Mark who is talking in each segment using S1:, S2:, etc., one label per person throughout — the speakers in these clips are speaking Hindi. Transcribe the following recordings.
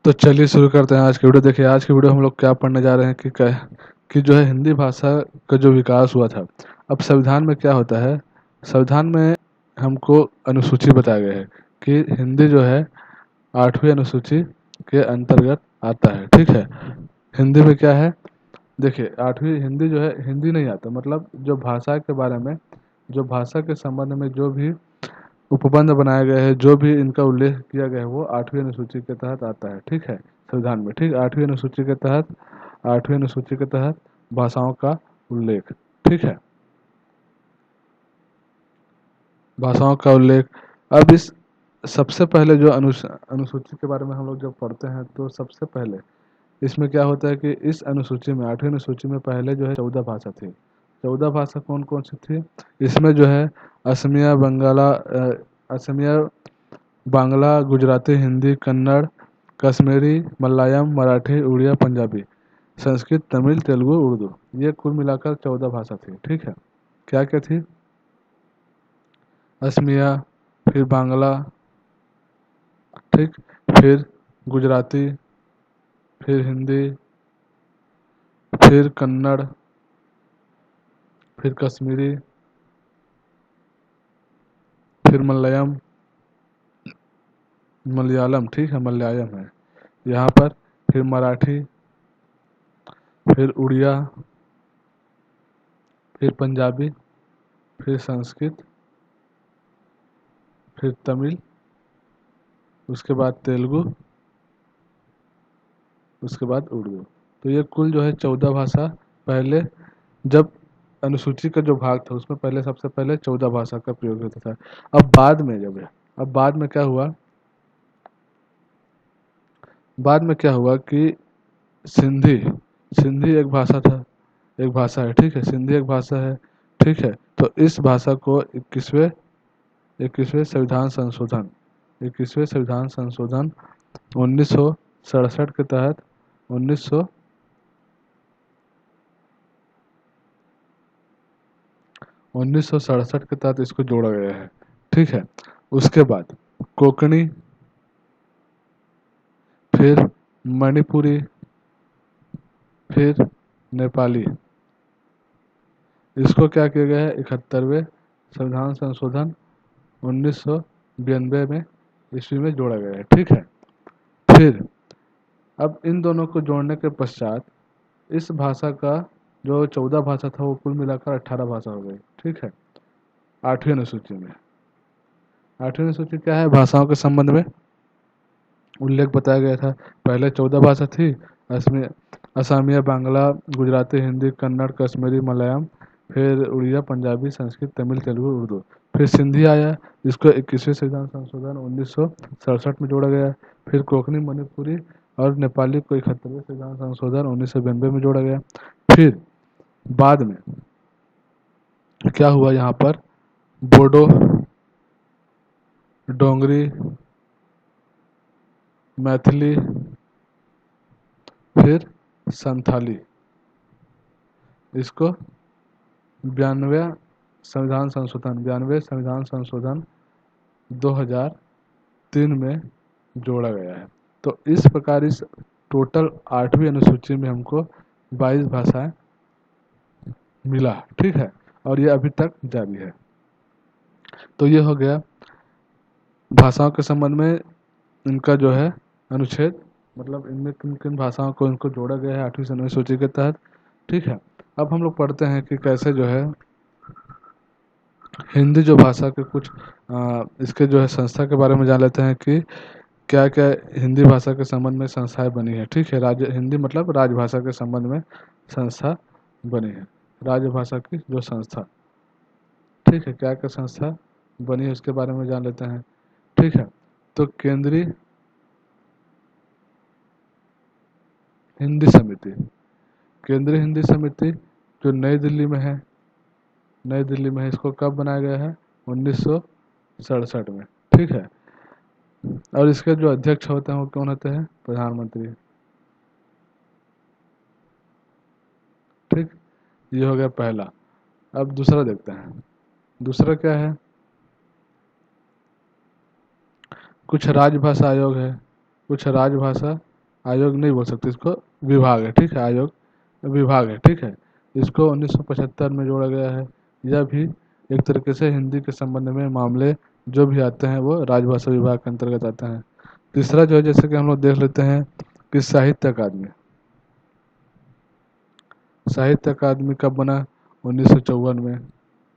S1: तो चलिए शुरू करते हैं आज की वीडियो। देखिए आज की वीडियो हम लोग क्या पढ़ने जा रहे हैं कि जो है हिंदी भाषा का जो विकास हुआ था। अब संविधान में क्या होता है, संविधान में हमको अनुसूची बताया गया है कि हिंदी जो है 8वीं अनुसूची के अंतर्गत आता है। ठीक है, हिंदी में क्या है, देखिए 8वीं हिंदी जो है, हिंदी नहीं आता मतलब जो भाषा के बारे में, जो भाषा के संबंध में जो भी उपबंध बनाए गए हैं, जो भी इनका उल्लेख किया गया है, वो 8वीं अनुसूची के तहत आता है। ठीक है, संविधान में। ठीक, 8वीं अनुसूची के तहत भाषाओं का उल्लेख। ठीक है, भाषाओं का उल्लेख। अब इस सबसे पहले जो अनुसूची के बारे में हम लोग जब पढ़ते हैं तो सबसे पहले इसमें क्या होता है कि इस अनुसूची में, 8वीं अनुसूची में पहले जो है 14 भाषा थी। 14 भाषा कौन कौन सी थी? इसमें जो है असमिया, बांग्ला, गुजराती, हिंदी, कन्नड़, कश्मीरी, मलयालम, मराठी, उड़िया, पंजाबी, संस्कृत, तमिल, तेलुगु, उर्दू, ये कुल मिलाकर 14 भाषा थी। ठीक है, क्या क्या थी? असमिया, फिर बांग्ला, ठीक, फिर गुजराती, फिर हिंदी, फिर कन्नड़, फिर कश्मीरी, फिर मलयालम, ठीक है, मलयालम है यहाँ पर, फिर मराठी, फिर उड़िया, फिर पंजाबी, फिर संस्कृत, फिर तमिल, उसके बाद तेलुगु, उसके बाद उर्दू। तो ये कुल जो है 14 भाषा पहले, जब अनुसूची का जो भाग था उसमें पहले सबसे पहले 14 भाषा का प्रयोग होता था। अब बाद में जब है, अब बाद में क्या हुआ कि सिंधी, सिंधी एक भाषा था, एक भाषा है। ठीक है, सिंधी एक भाषा है। ठीक है, तो इस भाषा को 21वें संविधान संशोधन 1967 के तहत 1967 के तहत इसको जोड़ा गया है। ठीक है, उसके बाद कोंकणी, फिर मणिपुरी, फिर नेपाली, इसको क्या किया गया है, 71वें संविधान संशोधन 1992 में ईस्वी में जोड़ा गया है। ठीक है, फिर अब इन दोनों को जोड़ने के पश्चात इस भाषा का जो 14 भाषा था वो कुल मिलाकर 18 भाषा हो गई। ठीक है, 8वीं अनुसूची में। 8वीं अनुसूची क्या है, भाषाओं के संबंध में उल्लेख बताया गया था। पहले 14 भाषा थी, असमिया, असमिया, बांग्ला, गुजराती, हिंदी, कन्नड़, कश्मीरी, मलयालम, फिर उड़िया, पंजाबी, संस्कृत, तमिल, तेलुगु, उर्दू, फिर सिंधी आया, जिसको 21वें संविधान संशोधन 1967 में जोड़ा गया। फिर कोंकणी, मणिपुरी और नेपाली को 71वें संविधान संशोधन 1992 में जोड़ा गया। फिर बाद में क्या हुआ, यहाँ पर बोडो, डोंगरी, मैथिली, फिर संथाली, इसको 92वें संविधान संशोधन 2003 में जोड़ा गया है। तो इस प्रकार इस टोटल 8वीं अनुसूची में हमको 22 भाषाएं मिला। ठीक है, और ये अभी तक जारी है। तो ये हो गया भाषाओं के संबंध में इनका जो है अनुच्छेद, मतलब इनमें किन किन भाषाओं को इनको जोड़ा गया है 8वीं अनुसूची के तहत। ठीक है, अब हम लोग पढ़ते हैं कि कैसे जो है हिंदी जो भाषा के कुछ इसके जो है संस्था के बारे में जान लेते हैं कि क्या क्या हिंदी भाषा के संबंध में संस्थाएं बनी है। ठीक है, राज्य हिंदी मतलब राजभाषा के संबंध में संस्था बनी है, राजभाषा की जो संस्था। ठीक है, क्या क्या संस्था बनी है उसके बारे में जान लेते हैं। ठीक है, तो हिंदी समिति केंद्रीय हिंदी समिति जो नई दिल्ली में है, नई दिल्ली में है, इसको कब बनाया गया है, 1967 में। ठीक है, और इसके जो अध्यक्ष होते हैं वो कौन होते हैं, प्रधानमंत्री। ठीक, ये हो गया पहला। अब दूसरा देखते हैं, दूसरा क्या है, कुछ राजभाषा आयोग है, कुछ राजभाषा आयोग नहीं बोल सकते इसको, विभाग है, ठीक है, आयोग विभाग है, ठीक है। इसको 1975 में जोड़ा गया है। यह भी एक तरीके से हिंदी के संबंध में मामले जो भी आते हैं वो राजभाषा विभाग के अंतर्गत आते हैं। तीसरा जो है, जैसे कि हम लोग देख लेते हैं कि साहित्य अकादमी। साहित्य अकादमी कब बना? 1954 में,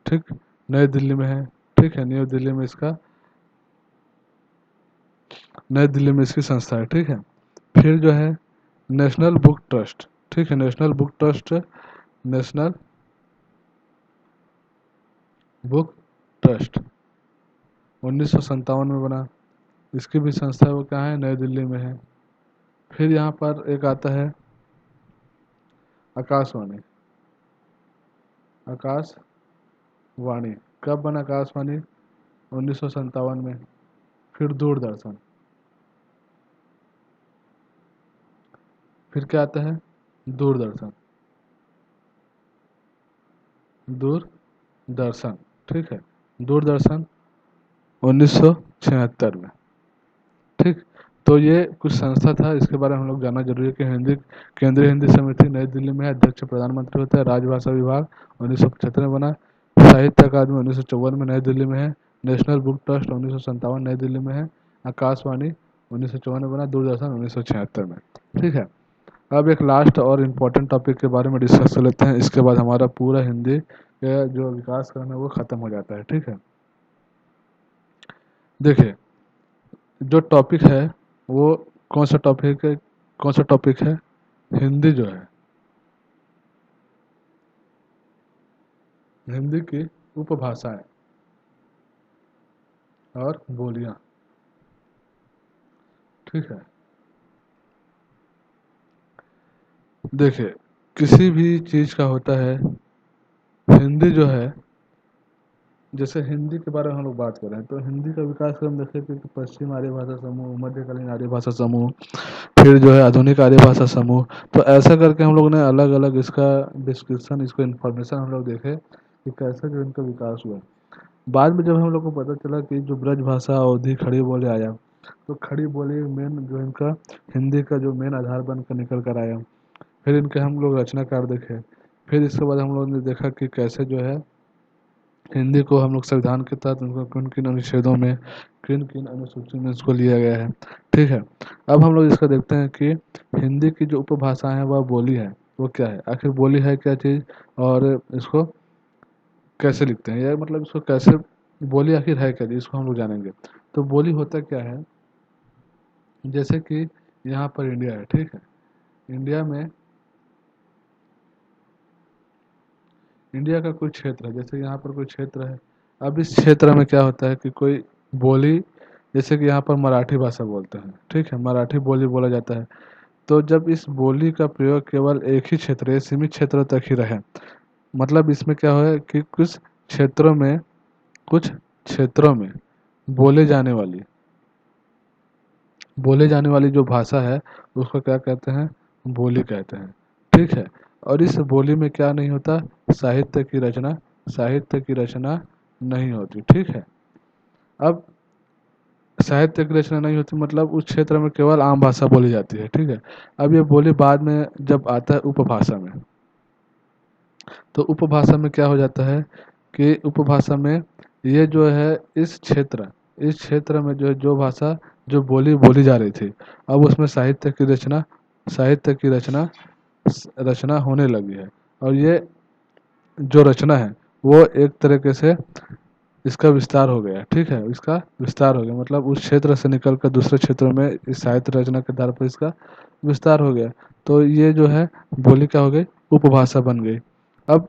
S1: ठीक, नई दिल्ली में है, ठीक है, नई दिल्ली में इसकी संस्था है, ठीक है। फिर जो है नेशनल बुक ट्रस्ट, ठीक है, नेशनल बुक ट्रस्ट 1957 में बना। इसकी भी संस्था वो कहाँ है? नई दिल्ली में है। फिर यहाँ पर एक आता है आकाशवाणी। आकाशवाणी कब बना आकाशवाणी? 1957 में। फिर दूरदर्शन, फिर क्या आता है? दूरदर्शन, दूरदर्शन, ठीक है, दूरदर्शन 1976 में, ठीक। तो ये कुछ संस्था था, इसके बारे में हम लोग जानना जरूरी है कि केंद्रीय हिंदी समिति नई दिल्ली में है, अध्यक्ष प्रधानमंत्री होता है, राजभाषा विभाग 1975 में बना, साहित्य अकादमी 1954 में नई दिल्ली में है, नेशनल बुक ट्रस्ट 1957 नई दिल्ली में है, आकाशवाणी 1954 में बना, दूरदर्शन 1976 में, ठीक है। अब एक लास्ट और इम्पोर्टेंट टॉपिक के बारे में डिस्कस कर लेते हैं, इसके बाद हमारा पूरा हिंदी का जो विकास करना है वो खत्म हो जाता है, ठीक है। देखिए, जो टॉपिक है वो कौन सा टॉपिक है? हिंदी जो है, हिंदी की उपभाषाएं और बोलियां, ठीक है। देखिए, किसी भी चीज का होता है, हिंदी जो है, जैसे हिंदी के बारे में हम लोग बात कर रहे हैं तो हिंदी का विकास हम देखें कि पश्चिम आर्य भाषा समूह, मध्यकालीन आर्य भाषा समूह, फिर जो है आधुनिक आर्य भाषा समूह, तो ऐसा करके हम लोग ने अलग अलग इसका डिस्क्रिप्शन, इसको इन्फॉर्मेशन हम लोग देखे कि कैसे जो इनका विकास हुआ। बाद में जब हम लोग को पता चला कि जो ब्रज भाषा, अवधी, खड़ी बोली आया, तो खड़ी बोली मेन जो इनका हिंदी का जो मेन आधार बन कर निकल कर आया। फिर इनके हम लोग रचनाकार देखे। फिर इसके बाद हम लोग ने देखा कि कैसे जो है हिंदी को हम लोग संविधान के तहत उनको किन किन अनुच्छेदों में, किन किन अनुसूची में इसको लिया गया है, ठीक है। अब हम लोग इसका देखते हैं कि हिंदी की जो उपभाषा है वह बोली है, वो क्या है, आखिर बोली है क्या चीज़, और इसको कैसे लिखते हैं, या मतलब इसको कैसे, बोली आखिर है क्या चीज़, इसको हम लोग जानेंगे। तो बोली होता क्या है, जैसे कि यहाँ पर इंडिया है, ठीक है, इंडिया में, इंडिया का कोई क्षेत्र है, जैसे यहाँ पर कोई क्षेत्र है। अब इस क्षेत्र में क्या होता है कि कोई बोली, जैसे कि यहाँ पर मराठी भाषा बोलते हैं, ठीक है, मराठी बोली बोला जाता है। तो जब इस बोली का प्रयोग केवल एक ही क्षेत्र, या सीमित क्षेत्र तक ही रहे, मतलब इसमें क्या है कि क्षेत्रों में कुछ क्षेत्रों में बोले जाने वाली बोले जाने वाली जो भाषा है उसको क्या कहते हैं? बोली कहते हैं, ठीक है। और इस बोली में क्या नहीं होता? साहित्य की रचना नहीं होती, ठीक है। अब साहित्य की रचना नहीं होती मतलब उस क्षेत्र में केवल आम भाषा बोली जाती है, ठीक है। अब ये बोली बाद में जब आता है उपभाषा में, तो उपभाषा में क्या हो जाता है कि उपभाषा में ये जो है इस क्षेत्र में जो भाषा, जो बोली बोली जा रही थी, अब उसमें साहित्य की रचना होने लगी है। और ये जो रचना है वो एक तरीके से इसका विस्तार हो गया, ठीक है, इसका विस्तार हो गया, मतलब उस क्षेत्र से निकल कर दूसरे क्षेत्रों में इस साहित्य रचना के आधार पर इसका विस्तार हो गया। तो ये जो है बोली क्या हो गई? उपभाषा बन गई। अब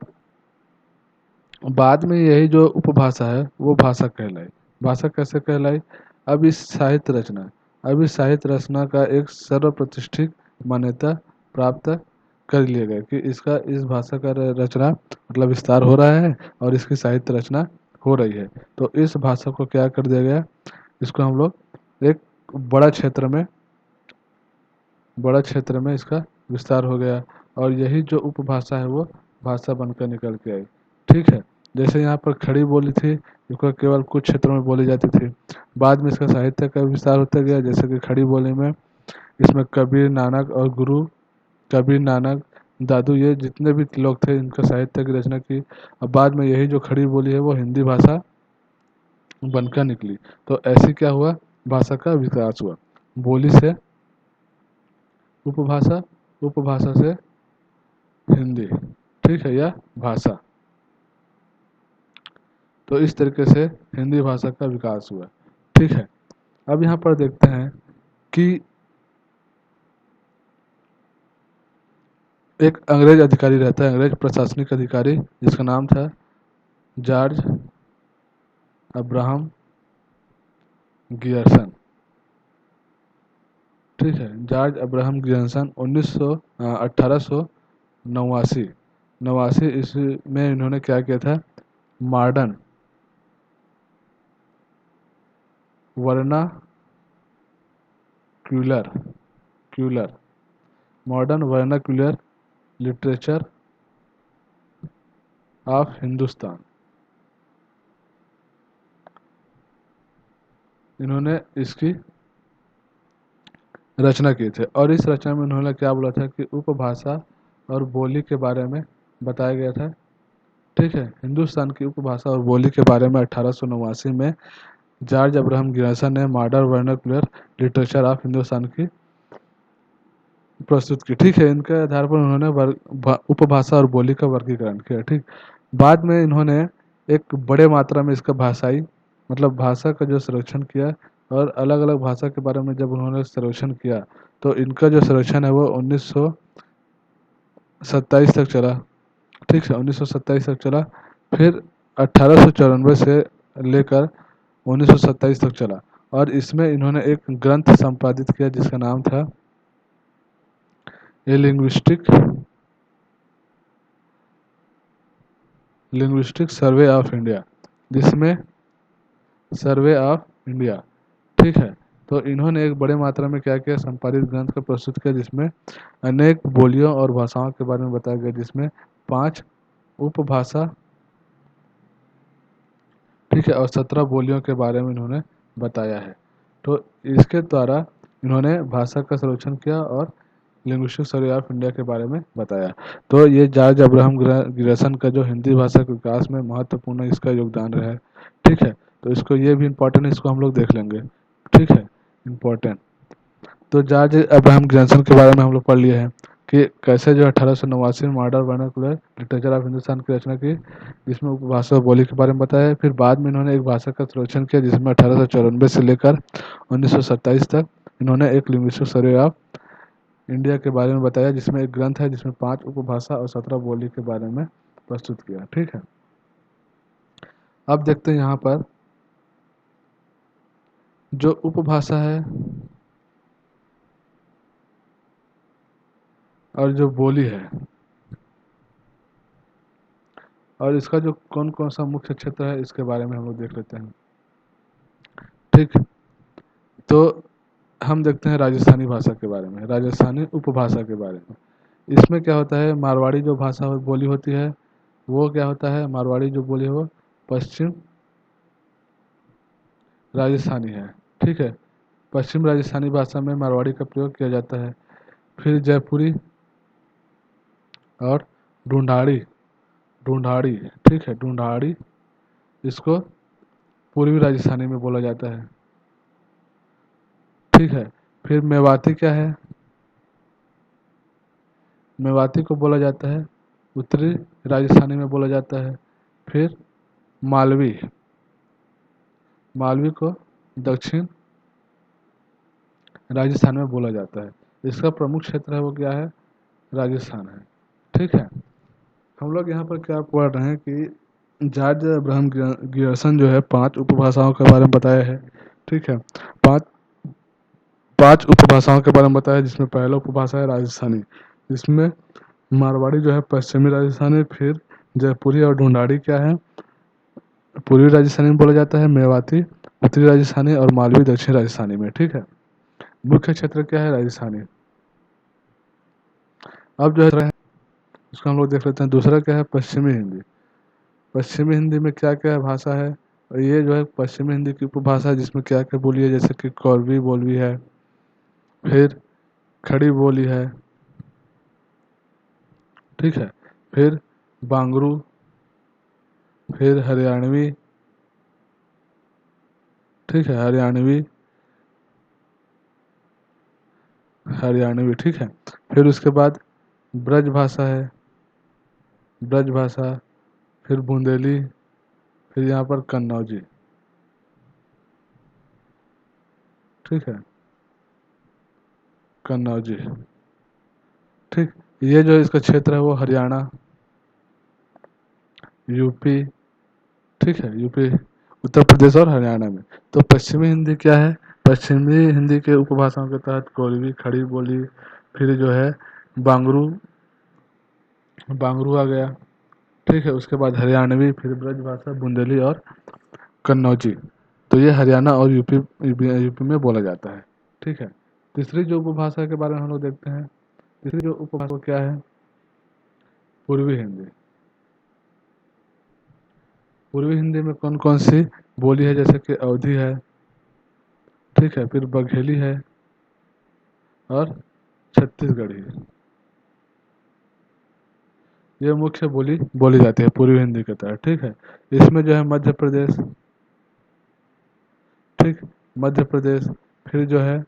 S1: बाद में यही जो उपभाषा है वो भाषा कहलाई। भाषा कैसे कहलाई? अब इस साहित्य रचना अब इस साहित्य रचना का एक सर्वप्रतिष्ठित मान्यता प्राप्त कर लिया गया कि इसका, इस भाषा का रचना मतलब विस्तार हो रहा है और इसकी साहित्य रचना हो रही है। तो इस भाषा को क्या कर दिया गया? इसको हम लोग एक बड़ा क्षेत्र में इसका विस्तार हो गया, और यही जो उपभाषा है वो भाषा बनकर निकल के आई, ठीक है। जैसे यहाँ पर खड़ी बोली थी, जो केवल कुछ क्षेत्रों में बोली जाती थी, बाद में इसका साहित्य का विस्तार होता गया, जैसे कि खड़ी बोली में इसमें कबीर नानक और गुरु कबीर नानक दादू ये जितने भी लोग थे इनका साहित्य की रचना की। अब बाद में यही जो खड़ी बोली है वो हिंदी भाषा बनकर निकली। तो ऐसे क्या हुआ, भाषा का विकास हुआ। बोली से उपभाषा, उपभाषा से हिंदी, ठीक है, या भाषा। तो इस तरीके से हिंदी भाषा का विकास हुआ, ठीक है। अब यहाँ पर देखते हैं कि एक अंग्रेज अधिकारी रहता है, अंग्रेज प्रशासनिक अधिकारी, जिसका नाम था जॉर्ज अब्राहम गियर्सन, ठीक है। जॉर्ज अब्राहम गियर्सन 1889 नवासी ईस्वी में इन्होंने क्या किया था, मॉडर्न वर्नाक्यूलर क्यूलर modern vernacular literature of Hindustan, इन्होंने इसकी रचना की थे। और इस रचना में उन्होंने क्या बोला था कि उपभाषा और बोली के बारे में बताया गया था, ठीक है। हिंदुस्तान की उपभाषा और बोली के बारे में 1889 में जॉर्ज अब्राहम गियर्सन ने modern vernacular literature of Hindustan की प्रस्तुत की, ठीक है। इनके आधार पर उन्होंने उपभाषा और बोली का वर्गीकरण किया, ठीक। बाद में इन्होंने एक बड़े मात्रा में इसका भाषाई मतलब भाषा का जो संरक्षण किया, और अलग अलग भाषा के बारे में जब उन्होंने सर्वेक्षण किया तो इनका जो सर्वेक्षण है वो 1927 तक चला, ठीक है, 1927 तक चला। फिर 1894 से लेकर 1927 तक चला, और इसमें इन्होंने एक ग्रंथ संपादित किया जिसका नाम था ए लिंग्विस्टिक सर्वे ऑफ इंडिया, जिसमें सर्वे ऑफ इंडिया, ठीक है। तो इन्होंने एक बड़े मात्रा में क्या किया, संपादित ग्रंथ का प्रस्तुत किया, जिसमें अनेक बोलियों और भाषाओं के बारे में बताया गया, जिसमें 5 उपभाषा, ठीक है, और 17 बोलियों के बारे में इन्होंने बताया है। तो इसके द्वारा इन्होंने भाषा का संरक्षण किया और लिंग्विस्टिक सर्वे ऑफ इंडिया के बारे में बताया। तो ये जॉर्ज अब्राहम गियर्सन का जो हिंदी भाषा के विकास में महत्वपूर्ण इसका योगदान रहा है, ठीक है। तो इसको ये भी इम्पोर्टेंट है, इसको हम लोग देख लेंगे, ठीक है, इम्पोर्टेंट। तो जॉर्ज अब्राहम गियर्सन के बारे में हम लोग पढ़ लिए हैं कि कैसे जो 1889 में modern vernacular literature of Hindustan की रचना की, जिसमें उपभाषा और बोली के बारे में बताया है। फिर बाद में इन्होंने एक भाषा का संरक्षण किया, जिसमें 1894 से लेकर 1927 तक इन्होंने एक लिंग्विस्टिक सर्वे ऑफ इंडिया के बारे में बताया, जिसमें एक ग्रंथ है जिसमें 5 उपभाषा और 17 बोली के बारे में प्रस्तुत किया, ठीक है। अब देखते हैं यहाँ पर जो उपभाषा है और जो बोली है, और इसका जो कौन कौन सा मुख्य क्षेत्र है इसके बारे में हम लोग देख लेते हैं, ठीक। तो हम देखते हैं राजस्थानी भाषा के बारे में, राजस्थानी उपभाषा के बारे में। इसमें क्या होता है, मारवाड़ी जो भाषा बोली होती है वो क्या होता है, मारवाड़ी जो बोली है वो पश्चिम राजस्थानी है, ठीक है। पश्चिम राजस्थानी भाषा में मारवाड़ी का प्रयोग किया जाता है। फिर जयपुरी और ढूंढाड़ी, ढूंढाड़ी, ठीक है, ढूंढाड़ी, इसको पूर्वी राजस्थानी में बोला जाता है, ठीक है। फिर मेवाती क्या है, मेवाती को बोला जाता है उत्तरी राजस्थानी में बोला जाता है। फिर मालवी, मालवी को दक्षिण राजस्थान में बोला जाता है। इसका प्रमुख क्षेत्र है वो क्या है, राजस्थान है, ठीक है। हम लोग यहाँ पर क्या पढ़ रहे हैं कि जॉर्ज अब्राहम गियर्सन जो है 5 उपभाषाओं के बारे में बताया है, ठीक है। पांच 5 उपभाषाओं के बारे में बताया, जिसमें पहला उपभाषा है राजस्थानी, जिसमें मारवाड़ी जो है पश्चिमी राजस्थानी, फिर जयपुरी और ढूंढाड़ी क्या है पूर्वी राजस्थानी में बोला जाता है, मेवाती उत्तरी राजस्थानी और मालवी दक्षिण राजस्थानी में, ठीक है। मुख्य क्षेत्र क्या है, राजस्थानी। अब जो है उसको हम लोग देख लेते हैं, दूसरा क्या है, पश्चिमी हिंदी। पश्चिमी हिंदी में क्या क्या भाषा है, और ये जो है पश्चिमी हिंदी की उपभाषा है, जिसमें क्या क्या बोली है, जैसे कि कौरवी बोलवी है, फिर खड़ी बोली है, ठीक है। फिर बांगरू, फिर हरियाणवी, ठीक है, हरियाणवी, हरियाणवी, ठीक है। फिर उसके बाद ब्रज भाषा है, ब्रज भाषा, फिर बुंदेली, फिर यहाँ पर कन्नौजी, ठीक है, कन्नौजी, ठीक। ये जो इसका क्षेत्र है वो हरियाणा, यूपी, ठीक है, यूपी, उत्तर प्रदेश और हरियाणा में। तो पश्चिमी हिंदी क्या है? पश्चिमी हिंदी के उपभाषाओं के तहत कोलवी, खड़ी बोली, फिर जो है बांगरू, बांगरू आ गया, ठीक है। उसके बाद हरियाणवी, फिर ब्रज भाषा, बुंदेली और कन्नौजी। तो ये हरियाणा और यूपी में बोला जाता है, ठीक है। तीसरी जो उपभाषा के बारे में हम लोग देखते हैं, तीसरी जो उपभाषा क्या है? पूर्वी हिंदी। पूर्वी हिंदी में कौन कौन सी बोली है? जैसे कि अवधी है, ठीक है, फिर बघेली है और छत्तीसगढ़ी। ये मुख्य बोली बोली जाती है पूर्वी हिंदी के तहत, ठीक है। इसमें जो है मध्य प्रदेश, ठीक, मध्य प्रदेश, फिर जो है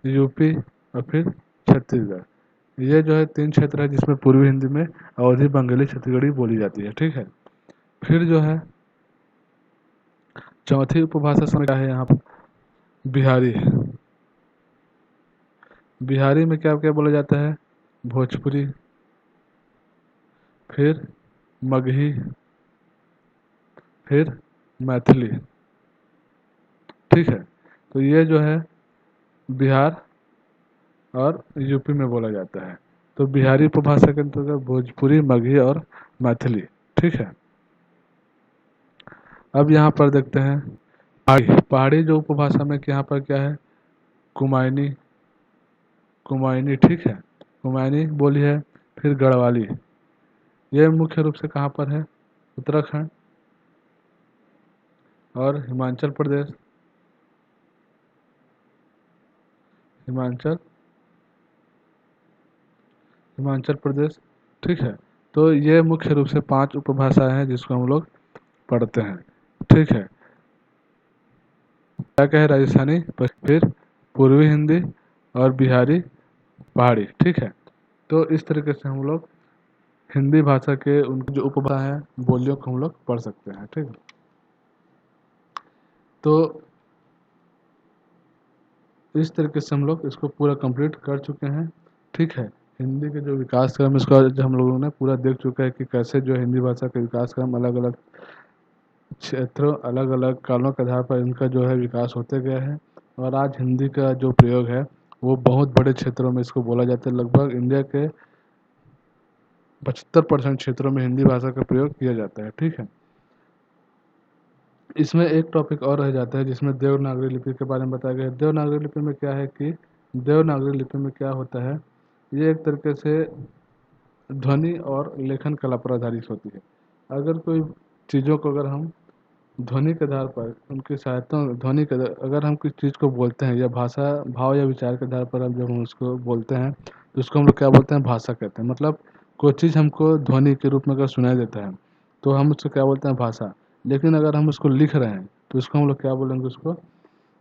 S1: यूपी और फिर छत्तीसगढ़। ये जो है तीन क्षेत्र है जिसमें पूर्वी हिंदी में अवधी, बंगाली, छत्तीसगढ़ी बोली जाती है, ठीक है। फिर जो है चौथी उपभाषा समय क्या है यहाँ पर? बिहारी। बिहारी में क्या क्या बोला जाता है? भोजपुरी, फिर मगही, फिर मैथिली, ठीक है। तो ये जो है बिहार और यूपी में बोला जाता है। तो बिहारी उपभाषा के अंतर्गत भोजपुरी, मगही और मैथिली, ठीक है। अब यहाँ पर देखते हैं पहाड़ी। पहाड़ी जो उपभाषा में यहाँ पर क्या है? कुमायूनी, कुमायूनी, ठीक है, कुमायूनी बोली है। फिर गढ़वाली। ये मुख्य रूप से कहाँ पर है? उत्तराखंड और हिमाचल प्रदेश, हिमाचल, हिमाचल प्रदेश, ठीक है। तो ये मुख्य रूप से 5 उपभाषाएं हैं जिसको हम लोग पढ़ते हैं, ठीक है। क्या क्या है? राजस्थानी, फिर पूर्वी हिंदी और बिहारी, पहाड़ी, ठीक है। तो इस तरीके से हम लोग हिंदी भाषा के उनकी जो उपभाषा है, बोलियों को हम लोग पढ़ सकते हैं, ठीक है। तो इस तरीके से हम लोग इसको पूरा कंप्लीट कर चुके हैं, ठीक है। हिंदी के जो विकास क्रम इसका जो हम लोगों ने पूरा देख चुका है कि कैसे जो हिंदी भाषा का विकास क्रम अलग अलग क्षेत्रों, अलग अलग कारणों के आधार पर इनका जो है विकास होते गया है। और आज हिंदी का जो प्रयोग है वो बहुत बड़े क्षेत्रों में इसको बोला जाता है। लगभग इंडिया के 75% क्षेत्रों में हिंदी भाषा का प्रयोग किया जाता है, ठीक है। इसमें एक टॉपिक और रह जाता है जिसमें देवनागरी लिपि के बारे में बताया गया है। देवनागरी लिपि में क्या है कि देवनागरी लिपि में क्या होता है? ये एक तरीके से ध्वनि और लेखन कला पर आधारित होती है। अगर कोई चीज़ों को अगर हम ध्वनि के आधार पर उनकी सहायता, ध्वनि के अगर हम किसी चीज़ को बोलते हैं या भाषा, भाव या विचार के आधार पर हम जब हम उसको बोलते हैं तो उसको हम लोग क्या बोलते हैं? भाषा कहते हैं। मतलब कोई चीज़ हमको ध्वनि के रूप में अगर सुनाई देता है तो हम उसको क्या बोलते हैं? भाषा। लेकिन अगर हम उसको लिख रहे हैं तो उसको हम लोग क्या बोलेंगे? उसको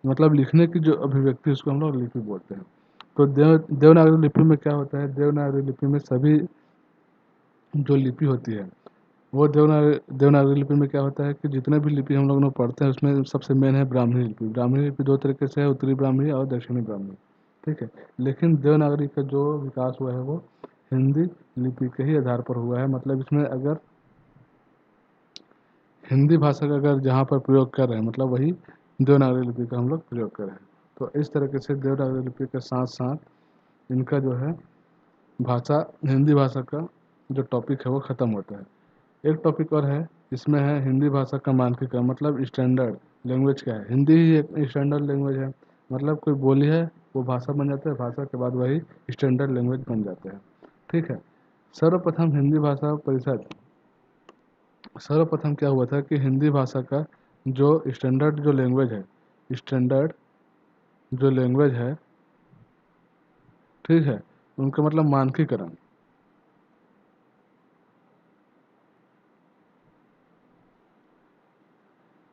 S1: मतलब लिखने की जो अभिव्यक्ति उसको हम लोग लिपि बोलते हैं। तो देवनागरी लिपि में क्या होता है? देवनागरी लिपि में सभी जो लिपि होती है वो देवनागरी लिपि में क्या होता है कि जितने भी लिपि हम लोग ने पढ़ते हैं उसमें सबसे मेन है ब्राह्मणी लिपि। ब्राह्मणी लिपि दो तरीके से है, उत्तरी ब्राह्मणी और दक्षिणी ब्राह्मणी, ठीक है। लेकिन देवनागरी का जो विकास हुआ है वो हिंदी लिपि के ही आधार पर हुआ है। मतलब इसमें अगर हिंदी भाषा का अगर जहाँ पर प्रयोग कर रहे हैं मतलब वही देवनागरी लिपि का हम लोग प्रयोग कर रहे हैं। तो इस तरीके से देवनागरी लिपि के साथ साथ इनका जो है भाषा, हिंदी भाषा का जो टॉपिक है वो ख़त्म होता है। एक टॉपिक और है, इसमें है हिंदी भाषा का मानकीकरण। मतलब स्टैंडर्ड लैंग्वेज क्या है? हिंदी ही एक स्टैंडर्ड लैंग्वेज है। मतलब कोई बोली है वो भाषा बन जाता है, भाषा के बाद वही स्टैंडर्ड लैंग्वेज बन जाता है, ठीक है। सर्वप्रथम हिंदी भाषा परिषद, सर्वप्रथम क्या हुआ था कि हिंदी भाषा का जो स्टैंडर्ड जो लैंग्वेज है, स्टैंडर्ड जो लैंग्वेज है ठीक है, उनका मतलब मानकीकरण।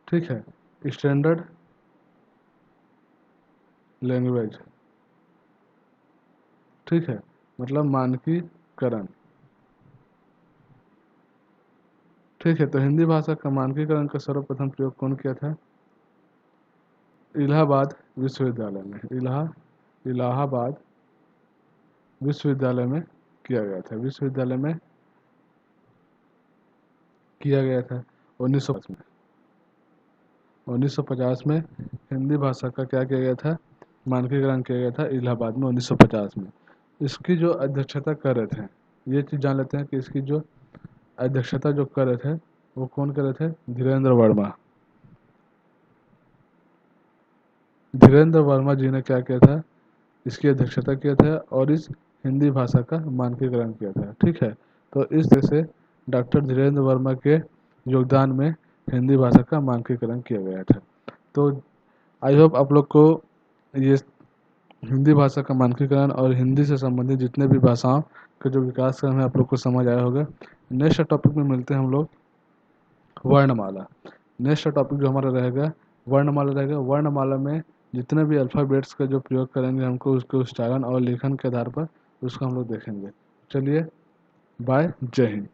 S1: ठीक है, स्टैंडर्ड लैंग्वेज। ठीक है, मतलब मानकीकरण। ठीक है, तो हिंदी भाषा का मानकीकरण का सर्वप्रथम प्रयोग कौन किया था? इलाहाबाद विश्वविद्यालय में। इलाहाबाद विश्वविद्यालय में किया गया था। विश्वविद्यालय में किया गया था 1950 में। 1950 में हिंदी भाषा का क्या किया गया था? मानकीकरण किया गया था इलाहाबाद में 1950 में। इसकी जो अध्यक्षता कर रहे थे, ये चीज़ जान लेते हैं कि इसकी जो अध्यक्षता जो कर रहे थे वो कौन कर रहे थे? धीरेन्द्र वर्मा। धीरेन्द्र वर्मा जी ने क्या किया था? इसकी अध्यक्षता किया था और इस हिंदी भाषा का मानकीकरण किया था। ठीक है, तो इस तरह से डॉक्टर धीरेन्द्र वर्मा के योगदान में हिंदी भाषा का मानकीकरण किया गया था। तो आई होप आप लोग को ये हिंदी भाषा का मानकीकरण और हिंदी से संबंधित जितने भी भाषाओं का जो विकास क्रम है आप लोग को समझ आया होगा। नेक्स्ट टॉपिक में मिलते हैं हम लोग वर्णमाला। नेक्स्ट टॉपिक जो हमारा रहेगा वर्णमाला रहेगा। वर्णमाला में जितने भी अल्फ़ाबेट्स का जो प्रयोग करेंगे हमको उसके उच्चारण और लेखन के आधार पर उसको हम लोग देखेंगे। चलिए, बाय, जय हिंद।